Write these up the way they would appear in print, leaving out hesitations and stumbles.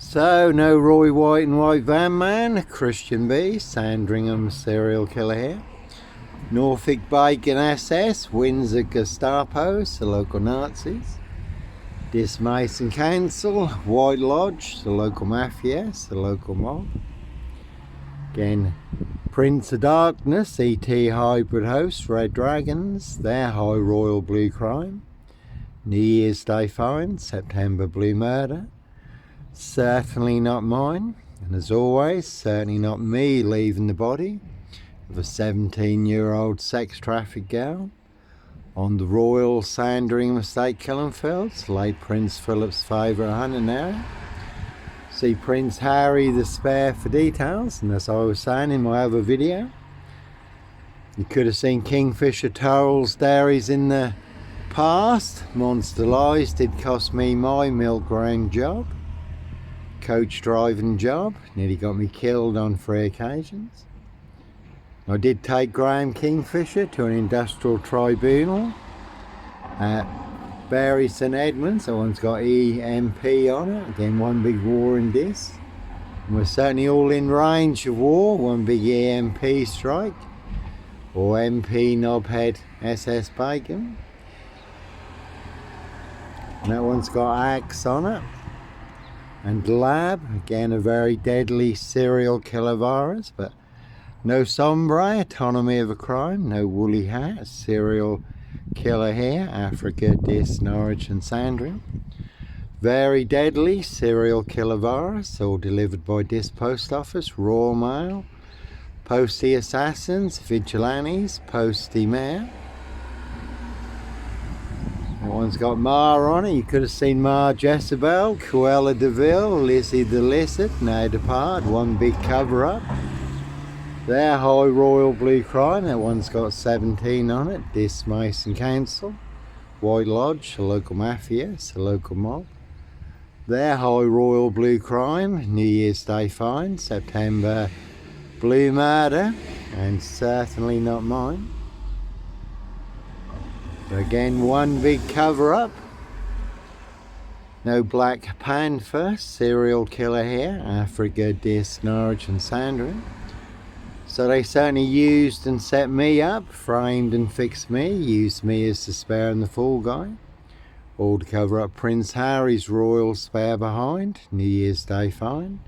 So, no Roy White and White Van Man, Christian B, Sandringham serial killer here. Norfolk Bacon SS, Windsor Gestapos, the local Nazis. Dismason Council, White Lodge, the local mafias, the local mob. Again, Prince of Darkness, ET Hybrid Host, Red Dragons, their High Royal Blue Crime. New Year's Day Fine, September Blue Murder. Certainly not mine, and as always, certainly not me leaving the body of a 17-year-old sex trafficked girl on the Royal Sandringham Estate, Killenfields, late Prince Philip's favourite hunting area. See Prince Harry the Spare for details, and as I was saying in my other video, you could have seen Kingfisher Turrell's dairies in the past. Monster Lies did cost me my milk round job. Coach driving job, nearly got me killed on 3 occasions. I did take Graham Kingfisher to an industrial tribunal at Bury St Edmunds. That one's got EMP on it, again one big war in this. And we're certainly all in range of war, one big EMP strike, or MP Knobhead SS Bacon. And that one's got axe on it. And Lab, again a very deadly serial killer virus, but no sombre, autonomy of a crime, no woolly hat, serial killer here, Africa, Dis, Norwich and Sandringham. Very deadly serial killer virus, all delivered by Dis Post Office, Royal Mail, Postie Assassins, Vigilantes, Postie Mayor. That one's got Ma on it. You could have seen Ma Jezebel, Cruella de Vil, Lizzie the Lizard, now depart, one big cover up. Their High Royal Blue Crime, that one's got 17 on it. Dismason Council, White Lodge, the local mafias, the local mob. Their High Royal Blue Crime, New Year's Day Fine, September Blue Murder, and certainly not mine. Again, one big cover up. No Black Panther, serial killer here, Africa, Dis, Norwich and Sandringham. So they certainly used and set me up, framed and fixed me, used me as the spare and the fall guy. All to cover up Prince Harry's royal spare behind, New Year's Day Fine.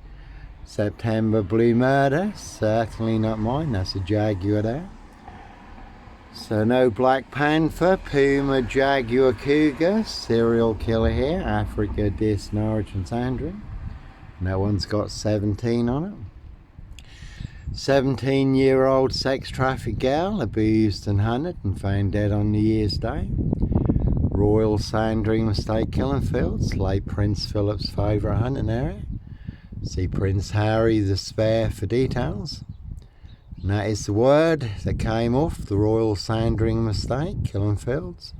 September Blue Murder, certainly not mine, that's a Jaguar there. So no Black Panther, Puma, Jaguar, Cougar, serial killer here, Africa, Dis, Norwich and Sandringham. And that one's got 17 on it. 17-year-old sex trafficked girl, abused and hunted and found dead on New Year's Day. Royal Sandringham Estate, Killenfields, late Prince Philip's favourite hunting area. See Prince Harry the Spare for details. And that is the word that came off the Royal Sandringham Estate, Killenfields.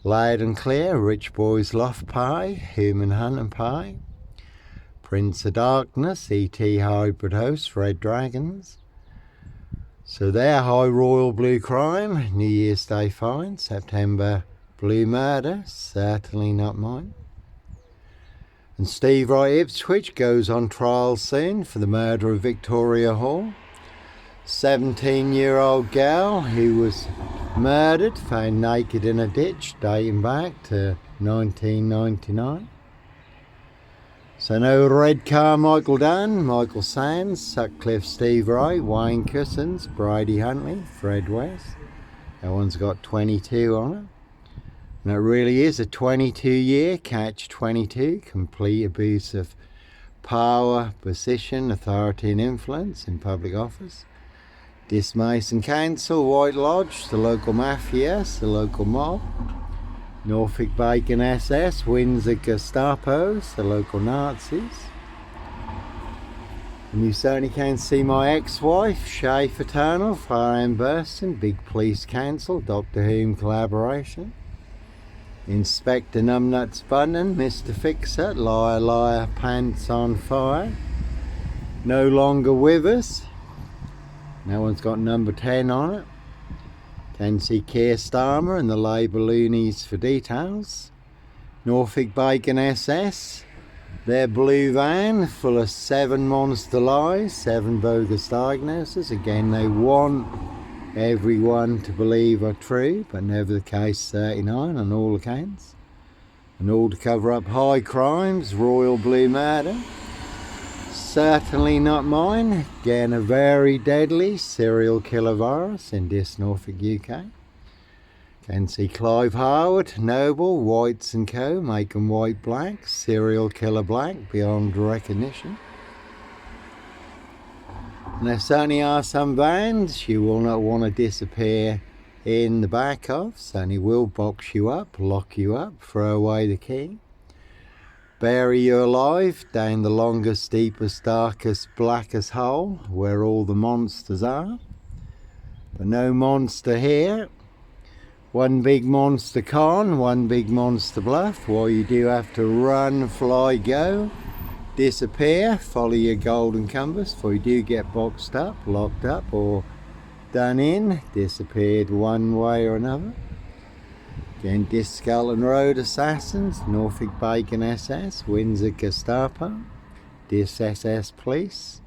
Loud and clear, rich boys loft pie, human hunting pie. Prince of Darkness, ET Hybrid Host, Red Dragons. So their High Royal Blue Crime, New Year's Day Fine, September Blue Murder, certainly not mine. And Steve Wright Ipswich goes on trial soon for the murder of Victoria Hall. 17-year-old girl who was murdered, found naked in a ditch, dating back to 1999. So no Red Carmichael Dunn, Michael Sands, Sutcliffe Steve Wright, Wayne Cousins, Brady Huntley, Fred West. That one's got 22 on it. And it really is a 22-year catch-22, complete abuse of power, position, authority and influence in public office. Dismason Council, White Lodge, the local mafias, the local mob. Norfolk Bacon SS, Windsor Gestapos, the local Nazis. And you certainly can see my ex-wife, Shay Fraternal, Firearm Bursting, Big Police Council, Doctor Whom collaboration. Inspector Numbnuts Bunnan, Mr Fixer, Liar Liar Pants on Fire. No longer with us. That one's got number 10 on it. Can see Keir Starmer and the Labour loonies for details. Norfolk Bacon SS, Their blue van full of 7 monster lies, 7 bogus diagnoses. Again, they want everyone to believe are true, but never the case 39 on all accounts. And all to cover up high crimes, royal blue murder. Certainly not mine. Again, a very deadly serial killer virus in this Norfolk, UK. Can see Clive Harwood, Noble, Whites and Co. Make 'em white black, serial killer black beyond recognition. And there certainly are some vans you will not want to disappear in the back of. Certainly will box you up, lock you up, throw away the key. Bury you alive down the longest, deepest, darkest, blackest hole where all the monsters are. But no monster here. One big monster con, one big monster bluff. While you do have to run, fly, go, disappear, follow your golden compass, for you do get boxed up, locked up, or done in, disappeared one way or another. Again, Discalton Road Assassins, Norfolk Bacon SS, Windsor Gestapo, Dis SS Police,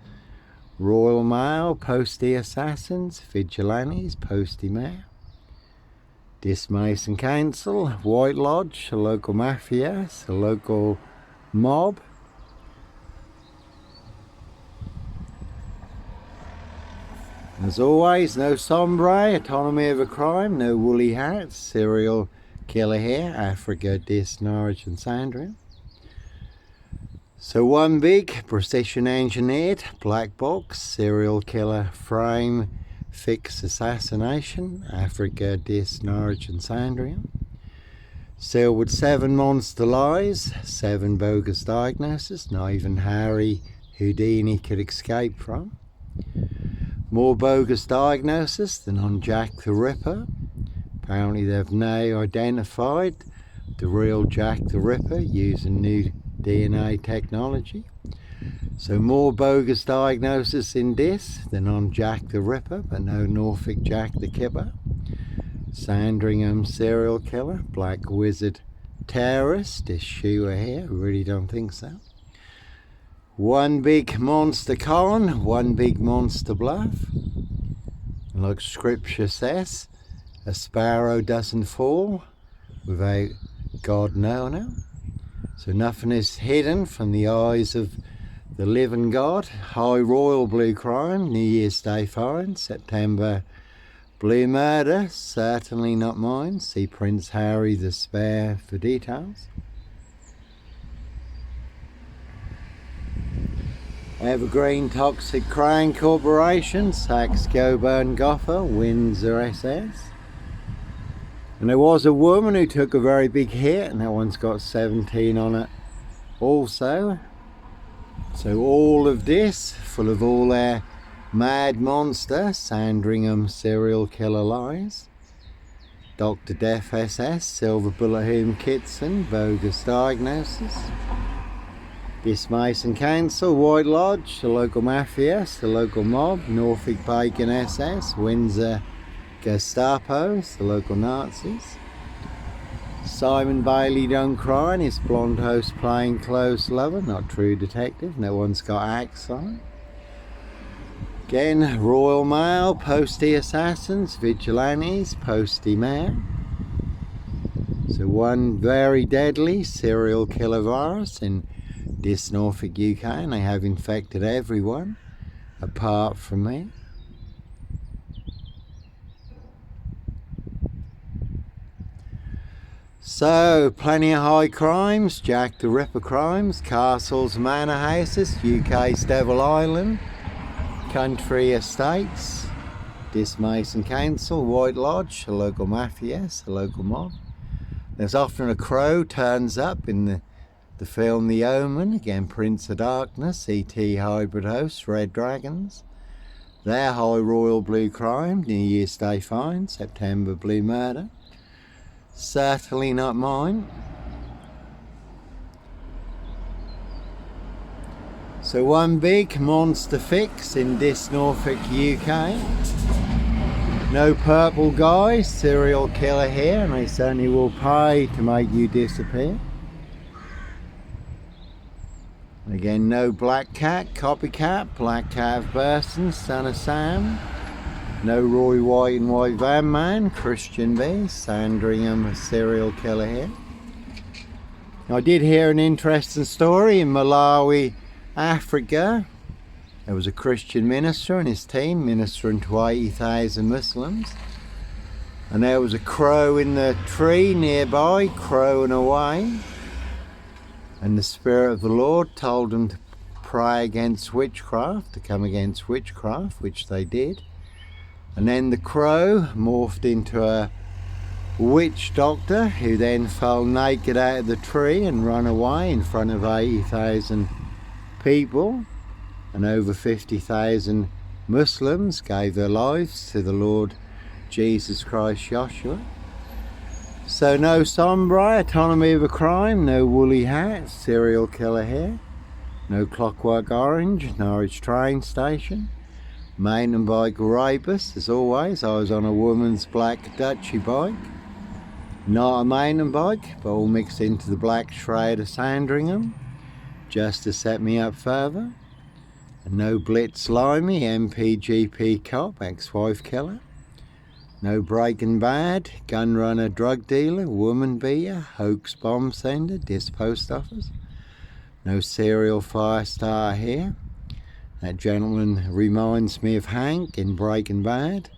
Royal Mail, Postie Assassins, Vigilantes, Postie Mayor, Dis Mason Council, White Lodge, a local mafias, a local mob. As always, no sombre, autonomy of a crime, no woolly hats, serial killer here, Africa, Dis, Norwich and Sandringham. So one big precision engineered black box serial killer frame fix assassination, Africa, Dis, Norwich and Sandringham. Sealed with 7 monster lies, 7 bogus diagnoses, not even Harry Houdini could escape from. More bogus diagnosis than on Jack the Ripper. Apparently they've now identified the real Jack the Ripper using new DNA technology. So more bogus diagnosis in this than on Jack the Ripper, but no Norfolk Jack the Kipper. Sandringham serial killer, black wizard terrorist, this shooter here, really don't think so. One big monster con, one big monster bluff. And like scripture says, a sparrow doesn't fall without God knowing it. So nothing is hidden from the eyes of the living God. High royal blue crime, New Year's Day fine, September blue murder, certainly not mine. See Prince Harry the Spare for details. Evergreen Toxic Crane Corporation, Saks Coburn Goffer, Windsor SS. And there was a woman who took a very big hit, and that one's got 17 on it also. So all of this, full of all their mad monster, Sandringham serial killer lies. Dr. Death SS, Silver Bullet Hume Kitson, bogus diagnosis. Dis Mason Council, White Lodge, the local mafias, the local mob, Norfolk Bacon SS, Windsor Gestapos, the local Nazis. Simon Bailey don't cry and his blonde host plain clothes lover, not true detective, no one's got axe on it. Again, Royal Mail, Postie Assassins, Vigilantes, Postie Mayor. So one very deadly serial killer virus in this Norfolk, UK, and they have infected everyone apart from me. So, plenty of high crimes, Jack the Ripper crimes, castles, manor houses, UK's Devil Island, country estates, Dis Mason Council, White Lodge, a local mafias, a local mob. There's often a crow turns up in the film The Omen, again Prince of Darkness, E.T. hybrid hosts, Red Dragons. Their high royal blue crime, New Year's Day fine, September blue murder. Certainly not mine. So one big monster fix in this Norfolk, UK. No purple guy, serial killer here, and they certainly will pay to make you disappear. Again, no Black Cat, Copycat, Black Cat of Burston, Son of Sam. No Roy White and White Van Man, Christian B, Sandringham serial killer here. I did hear an interesting story in Malawi, Africa. There was a Christian minister and his team ministering to 80,000 Muslims. And there was a crow in the tree nearby, crowing away. And the Spirit of the Lord told them to pray against witchcraft, to come against witchcraft, which they did. And then the crow morphed into a witch doctor who then fell naked out of the tree and ran away in front of 80,000 people. And over 50,000 Muslims gave their lives to the Lord Jesus Christ Joshua. So no sombre, autonomy of a crime, no woolly hat, serial killer here, no Clockwork Orange, Norwich train station, mountain bike rapist as always. I was on a woman's black Dutchy bike, not a mountain bike, but all mixed into the black shroud of Sandringham, just to set me up further. And no Blitz Limey, MPGP cop, ex-wife killer. No Breaking Bad, gun runner, drug dealer, woman beater, hoax bomb sender, disc post office. No serial fire star here. That gentleman reminds me of Hank in Breaking Bad.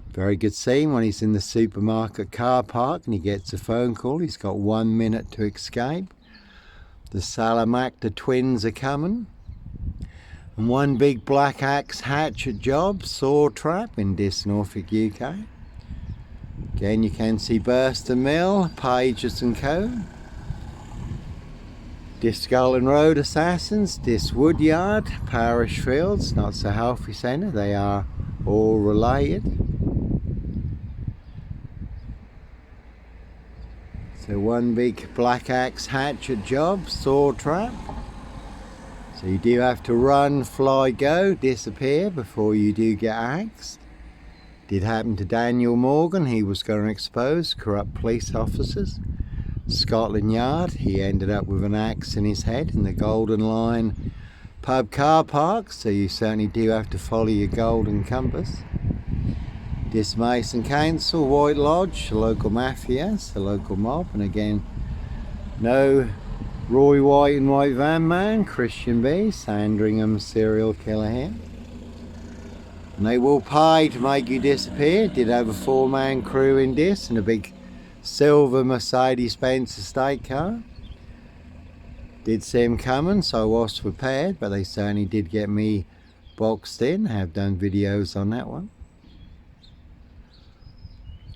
Very good scene when he's in the supermarket car park and he gets a phone call. He's got 1 minute to escape. The Salamanca twins are coming. And one big black axe hatchet job, saw trap in Norfolk, UK. Again, you can see Burston Mill, Pages and Co. Scotland Road Assassins, Woodyard, Parish Fields, Not So Healthy Centre, they are all related. So one big black axe hatchet job, saw trap. So you do have to run, fly, go, disappear before you do get axed. Did happen to Daniel Morgan. He was going to expose corrupt police officers. Scotland Yard, he ended up with an axe in his head in the Golden Line pub car park. So you certainly do have to follow your golden compass. Mason Council, White Lodge, the local mafia, the local mob. And again, no Roy White and White Van Man, Christian B, Sandringham serial killer here. And they will pay to make you disappear. Did have a 4-man crew in this and a big silver Mercedes-Benz estate car. Did see him coming, so I was prepared, but they certainly did get me boxed in. I have done videos on that one.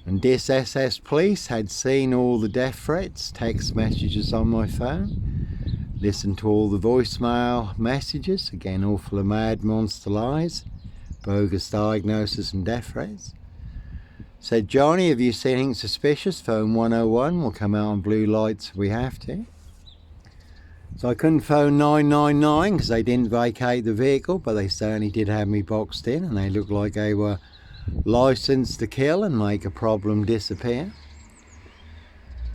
And this SS police had seen all the death threats, text messages on my phone, listened to all the voicemail messages, again all full of mad monster lies, bogus diagnosis and death threats. Said, Johnny, have you seen anything suspicious? Phone 101, we'll come out on blue lights if we have to. So I couldn't phone 999 because they didn't vacate the vehicle, but they certainly did have me boxed in and they looked like they were licensed to kill and make a problem disappear.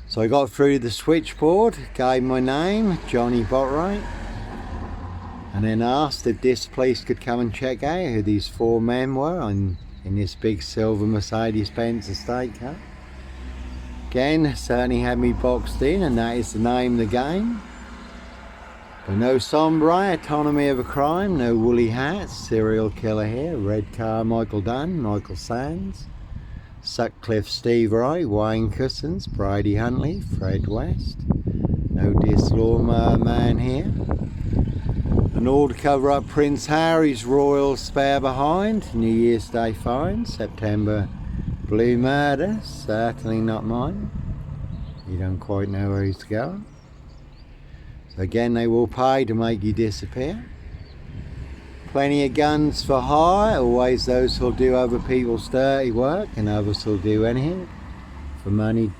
So I got through the switchboard, gave my name, Johnny Botwright, and then asked if this police could come and check out who these 4 men were in this big silver Mercedes-Benz estate car. Again, certainly had me boxed in, and that is the name of the game. But no sombre, autonomy of a crime, no woolly hats, serial killer here, red car Michael Dunn, Michael Sands, Sutcliffe Steve Wright, Wayne Cousins, Brady Huntley, Fred West, no Lawnmower Man here. And all to cover up Prince Harry's royal spare behind, New Year's Day fine, September blue murder, certainly not mine. You don't quite know where he's going. So again, they will pay to make you disappear. Plenty of guns for hire, always those who'll do other people's dirty work and others who'll do anything for money,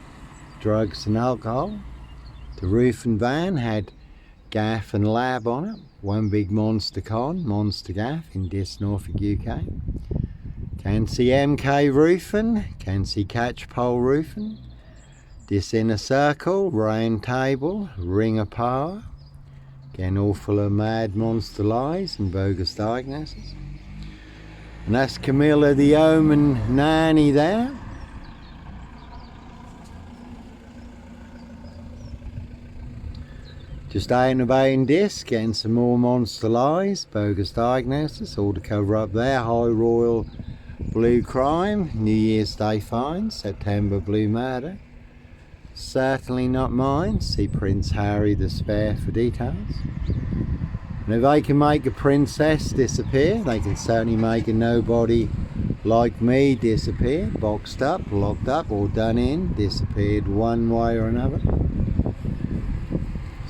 drugs and alcohol. The roof and van had gaff and lab on it. One big monster con, monster gaff in Norfolk, UK. Can see MK roofing, can see catchpole roofing. This inner circle, round table, ring of power. Again, all full of mad monster lies and bogus diagnoses. And that's Camilla the Omen nanny there. Just out and about in this, getting some more monster lies, bogus diagnosis, all to cover up their high royal blue crime, New Year's Day fines, September blue murder. Certainly not mine. See Prince Harry the Spare for details. And if they can make a princess disappear, they can certainly make a nobody like me disappear, boxed up, locked up, or done in, disappeared one way or another.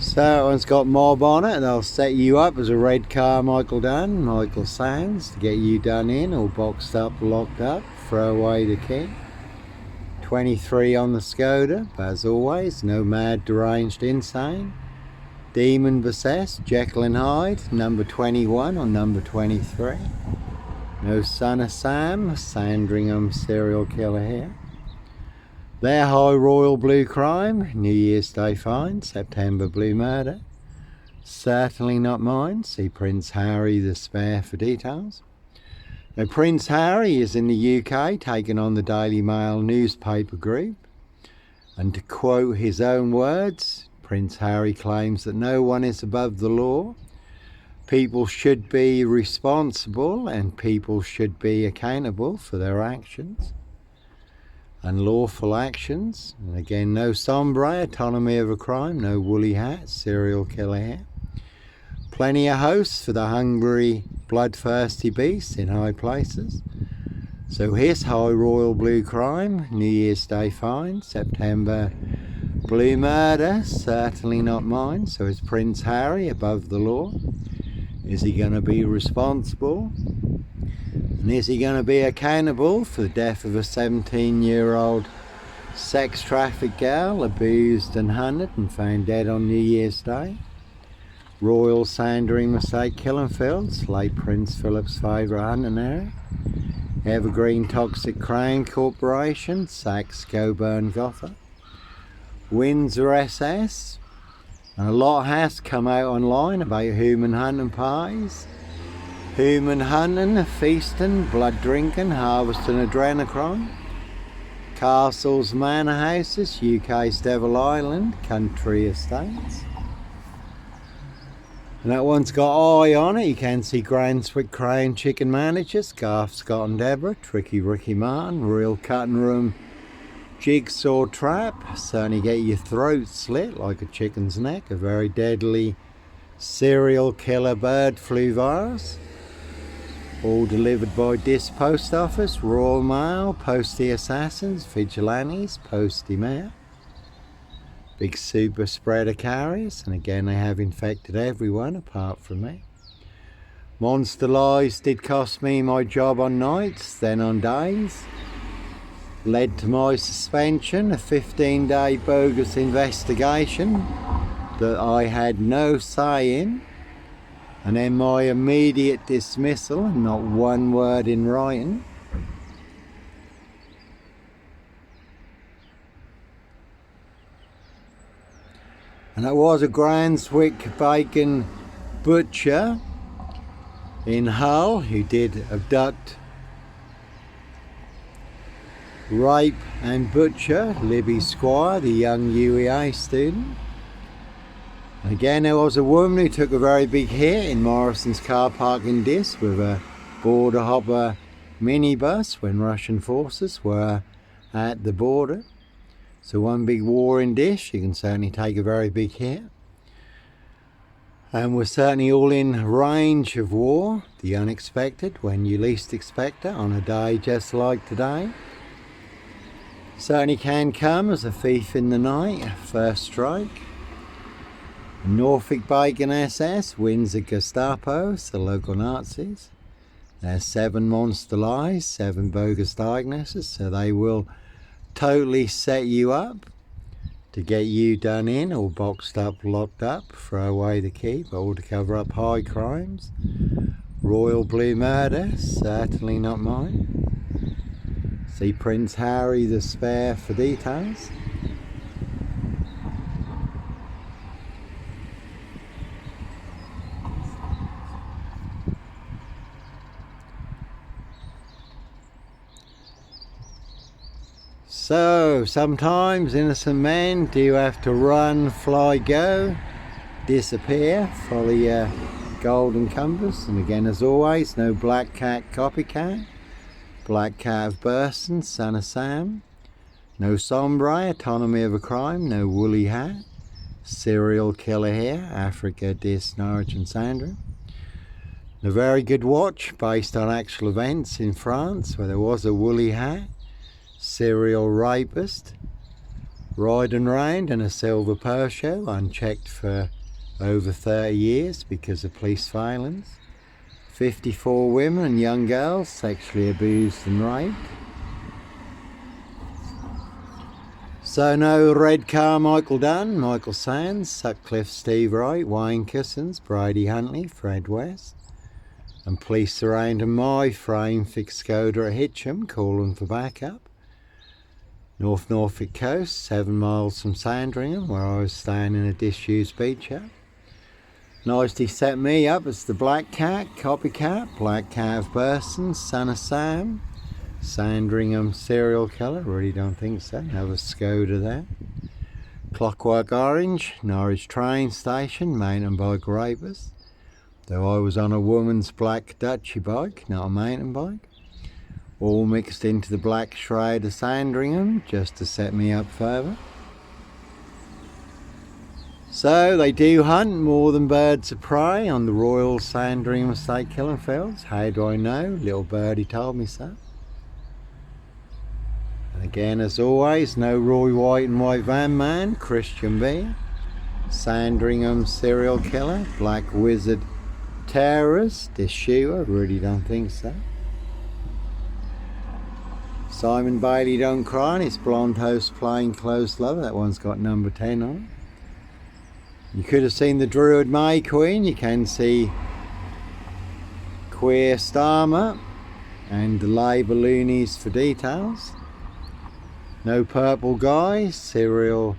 So that one's got mob on it, and they'll set you up as a red Carmichael Dunn, Michael Sands, to get you done in, or boxed up, locked up, throw away the key. 23 on the Skoda, but as always, no mad, deranged, insane. Demon possessed, Jekyll and Hyde, number 21 or number 23. No son of Sam, Sandringham serial killer here. Their high royal blue crime, New Year's Day fine, September blue murder. Certainly not mine. See Prince Harry the Spare for details. Now, Prince Harry is in the UK, taking on the Daily Mail newspaper group. And to quote his own words, Prince Harry claims that no one is above the law. People should be responsible and people should be accountable for their actions. Unlawful actions. And again, no sombre, autonomy of a crime, no woolly hat, serial killer here. Plenty of hosts for the hungry, bloodthirsty beasts in high places. So his high royal blue crime, New Year's Day fine, September blue murder, certainly not mine. So is Prince Harry above the law? Is he going to be responsible? And is he going to be accountable for the death of a 17-year-old sex trafficked girl, abused and hunted and found dead on New Year's Day? Royal Sandringham Estate, Killenfields, late Prince Philip's favourite hunting area. Evergreen Toxic Crown Corporation, Saks Coburn Gotha. Windsor SS. And a lot has come out online about human hunting parties. Human hunting, feasting, blood drinking, harvesting adrenochrome. Castles, manor houses, UK's Devil Island, country estates. And that one's got eye on it. You can see Granswick Crown Chicken Managers, Garth Scott and Deborah, Tricky Ricky Martin, Real Cutting Room Jigsaw Trap. Certainly get your throat slit like a chicken's neck. A very deadly serial killer bird flu virus. All delivered by this post office, Royal Mail, Postie Assassins, Vigilantes, Postie Mail. Big super spreader carriers, and again they have infected everyone apart from me. Monster lies did cost me my job on nights, then on days. Led to my suspension, a 15-day bogus investigation that I had no say in. And then my immediate dismissal, not one word in writing. And that was a Granswick bacon butcher in Hull who did abduct, rape and butcher Libby Squire, the young UEA student. Again, there was a woman who took a very big hit in Morrison's car park in Diss with a border hopper minibus when Russian forces were at the border. So one big war in Dish, you can certainly take a very big hit. And we're certainly all in range of war, the unexpected, when you least expect it, on a day just like today. Certainly can come as a thief in the night, first strike. Norfolk Bacon SS, Windsor Gestapo, the local Nazis. There's 7 monster lies, 7 bogus diagnoses, so they will totally set you up to get you done in or boxed up, locked up, throw away the key, but all to cover up high crimes. Royal blue murder, certainly not mine. See Prince Harry the Spare for details. So sometimes innocent men do have to run, fly, go, disappear, follow your golden compass. And again, as always, no black cat copycat, black cat of Burston, son of Sam, no sombre, autonomy of a crime, no woolly hat, serial killer here, Africa, Dis, Norwich and Sandringham. A very good watch based on actual events in France where there was a woolly hat, serial rapist, riding round in a silver Peugeot unchecked for over 30 years because of police violence, 54 women and young girls sexually abused and raped. So no red car Michael Dunn, Michael Sands, Sutcliffe Steve Wright, Wayne Cousins, Brady Huntley, Fred West. And police surrounding my frame fixed Skoda at Hitcham, calling for backup. North Norfolk coast, 7 miles from Sandringham, where I was staying in a disused beach hut. Nicely set me up as the black cat, copycat, black cat of Burston, son of Sam, Sandringham serial killer, really don't think so, another Skoda there. Clockwork Orange, Norwich train station, mountain bike rapist. Though I was on a woman's black Dutchy bike, not a mountain bike. All mixed into the black shroud of Sandringham, just to set me up further. So they do hunt more than birds of prey on the Royal Sandringham Estate killing fields. How do I know? Little birdie told me so. And again, as always, no Roy White and White Van Man, Christian B. Sandringham serial killer, black wizard terrorist, this shooter, really don't think so. Simon Bailey don't cry, and his blonde host plain clothes lover, that one's got number 10 on it. You could have seen the Druid May Queen, you can see Queer Starmer and the Labour Loonies for details. No Purple Guy, serial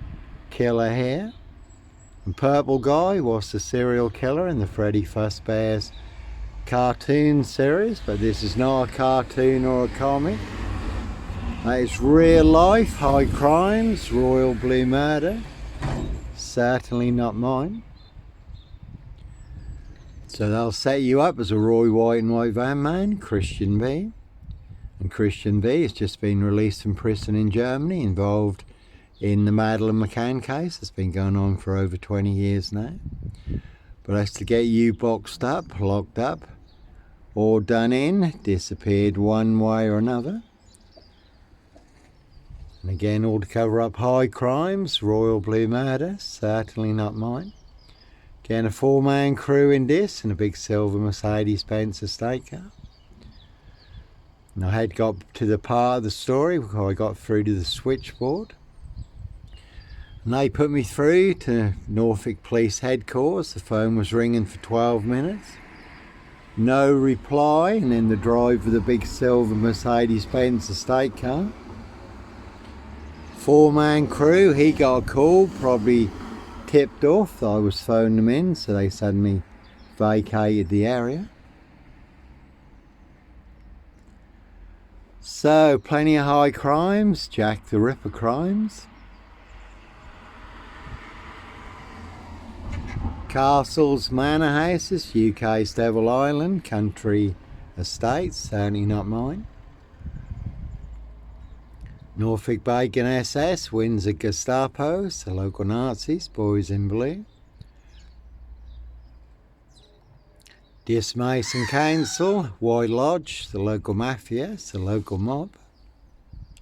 killer here. And Purple Guy was the serial killer in the Freddy Fazbear's cartoon series, but this is not a cartoon or a comic. That is real life, high crimes, royal blue murder. Certainly not mine. So they'll set you up as a Roy White and White Van Man, Christian B. And Christian B has just been released from prison in Germany, involved in the Madeleine McCann case. It's been going on for over 20 years now. But that's to get you boxed up, locked up, or done in, disappeared one way or another. And again, all to cover up high crimes, royal blue murder, certainly not mine. Again, a 4-man crew in this, and a big silver Mercedes-Benz estate car. And I had got to the part of the story before I got through to the switchboard. And they put me through to Norfolk Police Headquarters. The phone was ringing for 12 minutes. No reply, and in the drive of the big silver Mercedes-Benz estate car. 4-man crew, he got a call, probably tipped off that I was phoning them in, so they suddenly vacated the area. So, plenty of high crimes, Jack the Ripper crimes. Castles, manor houses, UK's Devil Island, country estates, certainly not mine. Norfolk Bacon SS, Windsor Gestapos, the local Nazis, boys in blue. Dis Mason Council, White Lodge, the local mafia, the local mob.